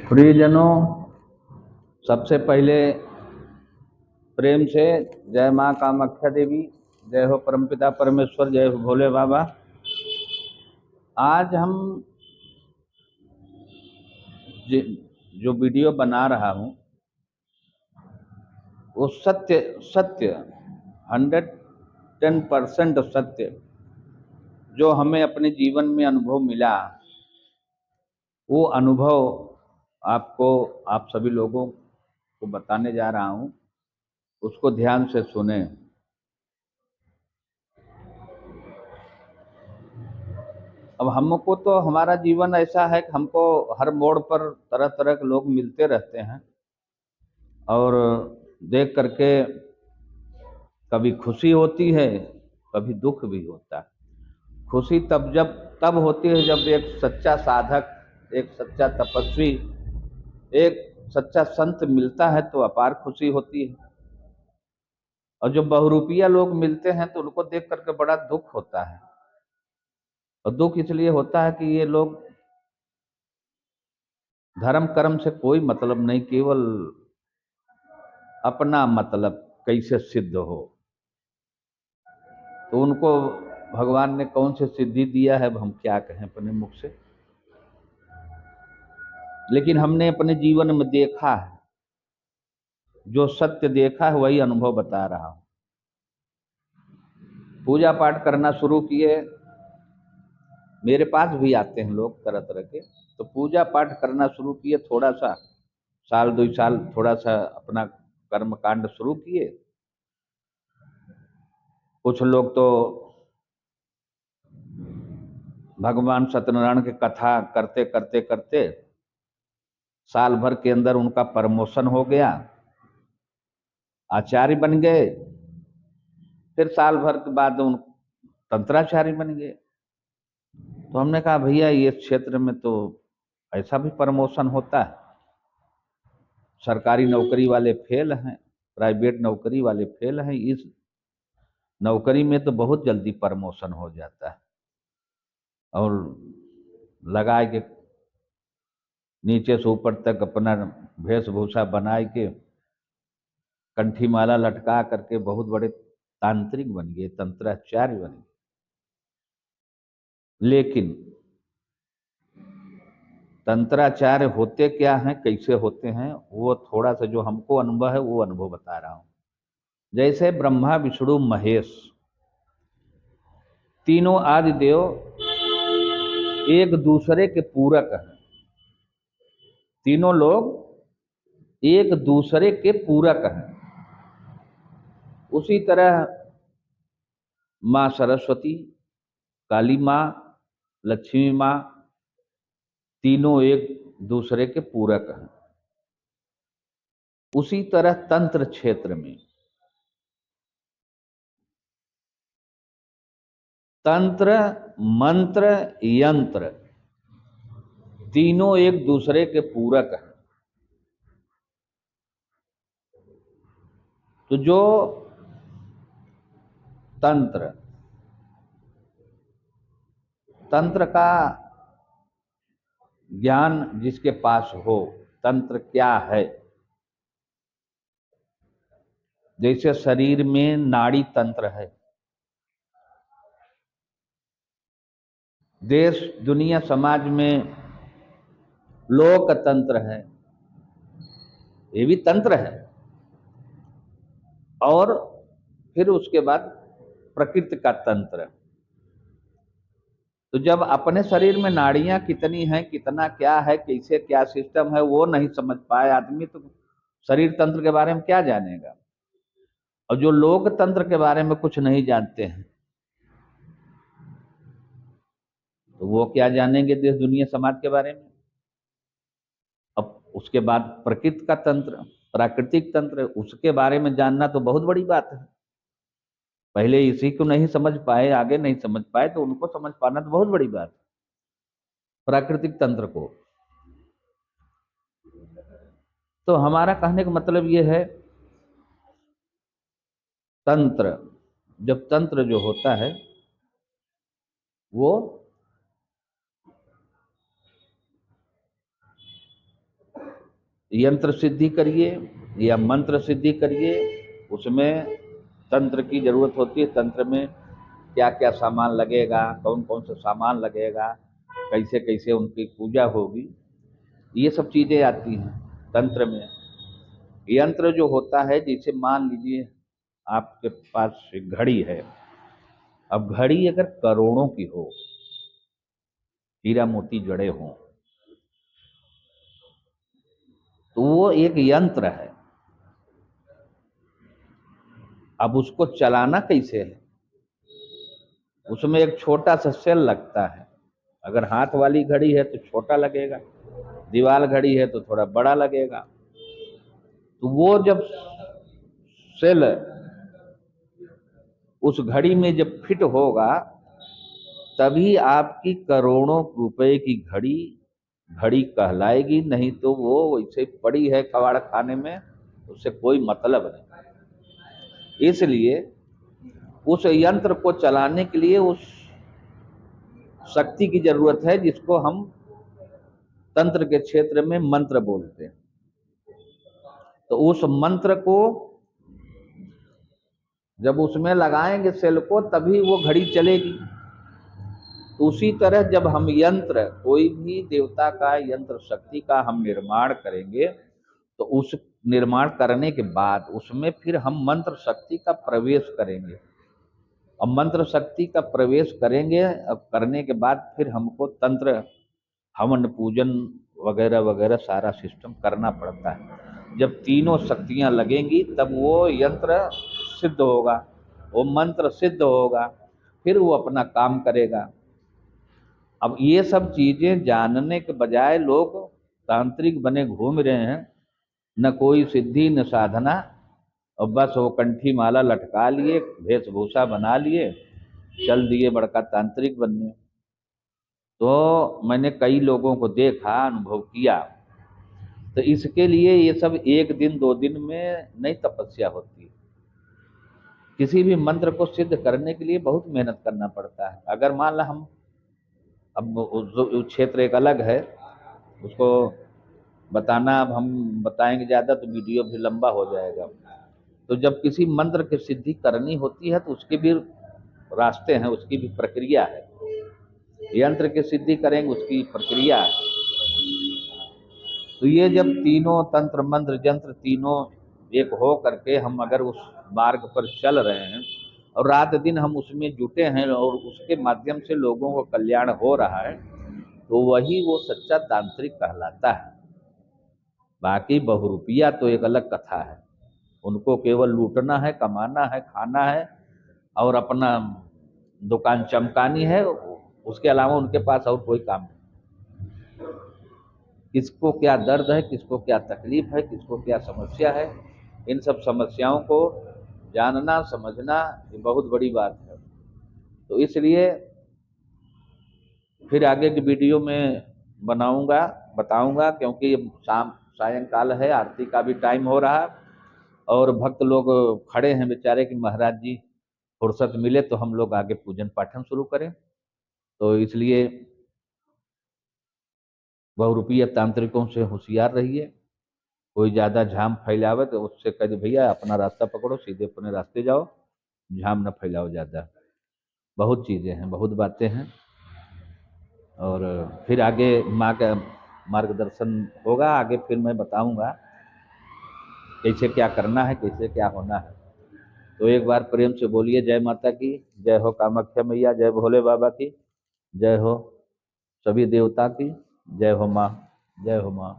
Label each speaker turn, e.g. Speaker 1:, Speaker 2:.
Speaker 1: प्रियजनों, सबसे पहले प्रेम से जय माँ कामाख्या देवी, जय हो परमपिता परमेश्वर, जय हो भोले बाबा। आज हम जो वीडियो बना रहा हूँ वो सत्य 110% सत्य जो हमें अपने जीवन में अनुभव मिला, वो अनुभव आप सभी लोगों को बताने जा रहा हूँ। उसको ध्यान से सुने। अब हमको तो हमारा जीवन ऐसा है कि हमको हर मोड़ पर तरह तरह के लोग मिलते रहते हैं और देख करके कभी खुशी होती है, कभी दुख भी होता है। खुशी तब होती है जब एक सच्चा साधक, एक सच्चा तपस्वी, एक सच्चा संत मिलता है तो अपार खुशी होती है। और जो बहुरूपिया लोग मिलते हैं तो उनको देख करके बड़ा दुख होता है। और दुख इसलिए होता है कि ये लोग धर्म कर्म से कोई मतलब नहीं, केवल अपना मतलब कैसे सिद्ध हो। तो उनको भगवान ने कौन सी सिद्धि दिया है, हम क्या कहें अपने मुख से। लेकिन हमने अपने जीवन में देखा है, जो सत्य देखा है वही अनुभव बता रहा हूं। पूजा पाठ करना शुरू किए, मेरे पास भी आते हैं लोग तरह तरह के, तो पूजा पाठ करना शुरू किए, थोड़ा सा साल 2 साल थोड़ा सा अपना कर्म कांड शुरू किए। कुछ लोग तो भगवान सत्यनारायण की कथा करते करते करते साल भर के अंदर उनका प्रमोशन हो गया, आचार्य बन गए। फिर साल भर के बाद उन तंत्राचार्य बन गए। तो हमने कहा भैया ये क्षेत्र में तो ऐसा भी प्रमोशन होता है। सरकारी नौकरी वाले फेल हैं, प्राइवेट नौकरी वाले फेल हैं, इस नौकरी में तो बहुत जल्दी प्रमोशन हो जाता है। और लगाए के नीचे से ऊपर तक अपना वेशभूषा बनाए के, कंठी माला लटका करके बहुत बड़े तांत्रिक बन गए, तंत्राचार्य बन गए। लेकिन तंत्राचार्य होते क्या हैं, कैसे होते हैं, वो थोड़ा सा जो हमको अनुभव है वो अनुभव बता रहा हूं। जैसे ब्रह्मा विष्णु महेश तीनों आदि देव एक दूसरे के पूरक हैं। तीनों लोग एक दूसरे के पूरक हैं। उसी तरह माँ सरस्वती, काली माँ, लक्ष्मी माँ, तीनों एक दूसरे के पूरक हैं। उसी तरह तंत्र क्षेत्र में तंत्र, मंत्र, यंत्र तीनों एक दूसरे के पूरक हैं। तो जो तंत्र तंत्र का ज्ञान जिसके पास हो, तंत्र क्या है, जैसे शरीर में नाड़ी तंत्र है, देश दुनिया समाज में लोक तंत्र है, ये भी तंत्र है। और फिर उसके बाद प्रकृति का तंत्र। तो जब अपने शरीर में नाड़ियां कितनी हैं, कितना क्या है, कैसे क्या सिस्टम है, वो नहीं समझ पाए आदमी तो शरीर तंत्र के बारे में क्या जानेगा। और जो लोक तंत्र के बारे में कुछ नहीं जानते हैं तो वो क्या जानेंगे देश दुनिया समाज के बारे में। अब उसके बाद प्रकृति का तंत्र, प्राकृतिक तंत्र, उसके बारे में जानना तो बहुत बड़ी बात है। पहले इसी को नहीं समझ पाए, आगे नहीं समझ पाए, तो उनको समझ पाना तो बहुत बड़ी बात है, प्राकृतिक तंत्र को। तो हमारा कहने का मतलब ये है, तंत्र, जब तंत्र जो होता है वो यंत्र सिद्धि करिए या मंत्र सिद्धि करिए, उसमें तंत्र की जरूरत होती है। तंत्र में क्या क्या सामान लगेगा, कौन कौन सा सामान लगेगा, कैसे कैसे उनकी पूजा होगी, ये सब चीजें आती हैं तंत्र में। यंत्र जो होता है, जैसे मान लीजिए आपके पास एक घड़ी है। अब घड़ी अगर करोड़ों की हो, हीरा मोती जड़े हों, तो वो एक यंत्र है। अब उसको चलाना कैसे है, उसमें एक छोटा सा सेल लगता है। अगर हाथ वाली घड़ी है तो छोटा लगेगा, दीवार घड़ी है तो थोड़ा बड़ा लगेगा। तो वो जब सेल उस घड़ी में जब फिट होगा, तभी आपकी करोड़ों रुपए की घड़ी घड़ी कहलाएगी। नहीं तो वो वैसे पड़ी है कबाड़ खाने में, उससे कोई मतलब नहीं। इसलिए उस यंत्र को चलाने के लिए उस शक्ति की जरूरत है, जिसको हम तंत्र के क्षेत्र में मंत्र बोलते हैं। तो उस मंत्र को जब उसमें लगाएंगे सेल को, तभी वो घड़ी चलेगी। तो उसी तरह जब हम यंत्र, कोई भी देवता का यंत्र शक्ति का हम निर्माण करेंगे, तो उस निर्माण करने के बाद उसमें फिर हम मंत्र शक्ति का प्रवेश करेंगे। और मंत्र शक्ति का प्रवेश करेंगे, अब करने के बाद फिर हमको तंत्र हवन पूजन वगैरह वगैरह सारा सिस्टम करना पड़ता है। जब तीनों शक्तियां लगेंगी तब वो यंत्र सिद्ध होगा, वो मंत्र सिद्ध होगा, फिर वो अपना काम करेगा। अब ये सब चीजें जानने के बजाय लोग तांत्रिक बने घूम रहे हैं, न कोई सिद्धि न साधना, और बस वो कंठी माला लटका लिए, वेशभूषा बना लिए, चल दिए बड़का तांत्रिक बनने। तो मैंने कई लोगों को देखा, अनुभव किया। तो इसके लिए ये सब एक दिन दो दिन में नहीं तपस्या होती। किसी भी मंत्र को सिद्ध करने के लिए बहुत मेहनत करना पड़ता है। अगर मान ला हम, अब उस क्षेत्र एक अलग है, उसको बताना, अब हम बताएंगे ज़्यादा तो वीडियो भी लंबा हो जाएगा। तो जब किसी मंत्र की सिद्धि करनी होती है तो उसके भी रास्ते हैं, उसकी भी प्रक्रिया है। यंत्र की सिद्धि करेंगे, उसकी प्रक्रिया है। तो ये जब तीनों तंत्र मंत्र यंत्र तीनों एक हो करके हम अगर उस मार्ग पर चल रहे हैं और रात दिन हम उसमें जुटे हैं और उसके माध्यम से लोगों को कल्याण हो रहा है, तो वही वो सच्चा तांत्रिक कहलाता है। बाकी बहुरूपिया तो एक अलग कथा है। उनको केवल लूटना है, कमाना है, खाना है और अपना दुकान चमकानी है, उसके अलावा उनके पास और कोई काम नहीं। किसको क्या दर्द है, किसको क्या तकलीफ है, किसको क्या समस्या है, इन सब समस्याओं को जानना समझना ये बहुत बड़ी बात है। तो इसलिए फिर आगे की वीडियो में बताऊंगा, क्योंकि शाम सायंकाल है, आरती का भी टाइम हो रहा, और भक्त लोग खड़े हैं बेचारे कि महाराज जी फुर्सत मिले तो हम लोग आगे पूजन पाठन शुरू करें। तो इसलिए बहुरूपीय तांत्रिकों से होशियार रहिए। कोई ज़्यादा झाम फैलावे तो उससे कह दे भैया अपना रास्ता पकड़ो, सीधे अपने रास्ते जाओ, झाम न फैलाओ ज़्यादा। बहुत चीज़ें हैं, बहुत बातें हैं, और फिर आगे माँ का मार्गदर्शन होगा। आगे फिर मैं बताऊंगा कैसे क्या करना है, कैसे क्या होना है। तो एक बार प्रेम से बोलिए जय माता की, जय हो कामाख्या मैया, जय भोले बाबा की, जय हो सभी देवता की, जय हो माँ, जय हो माँ।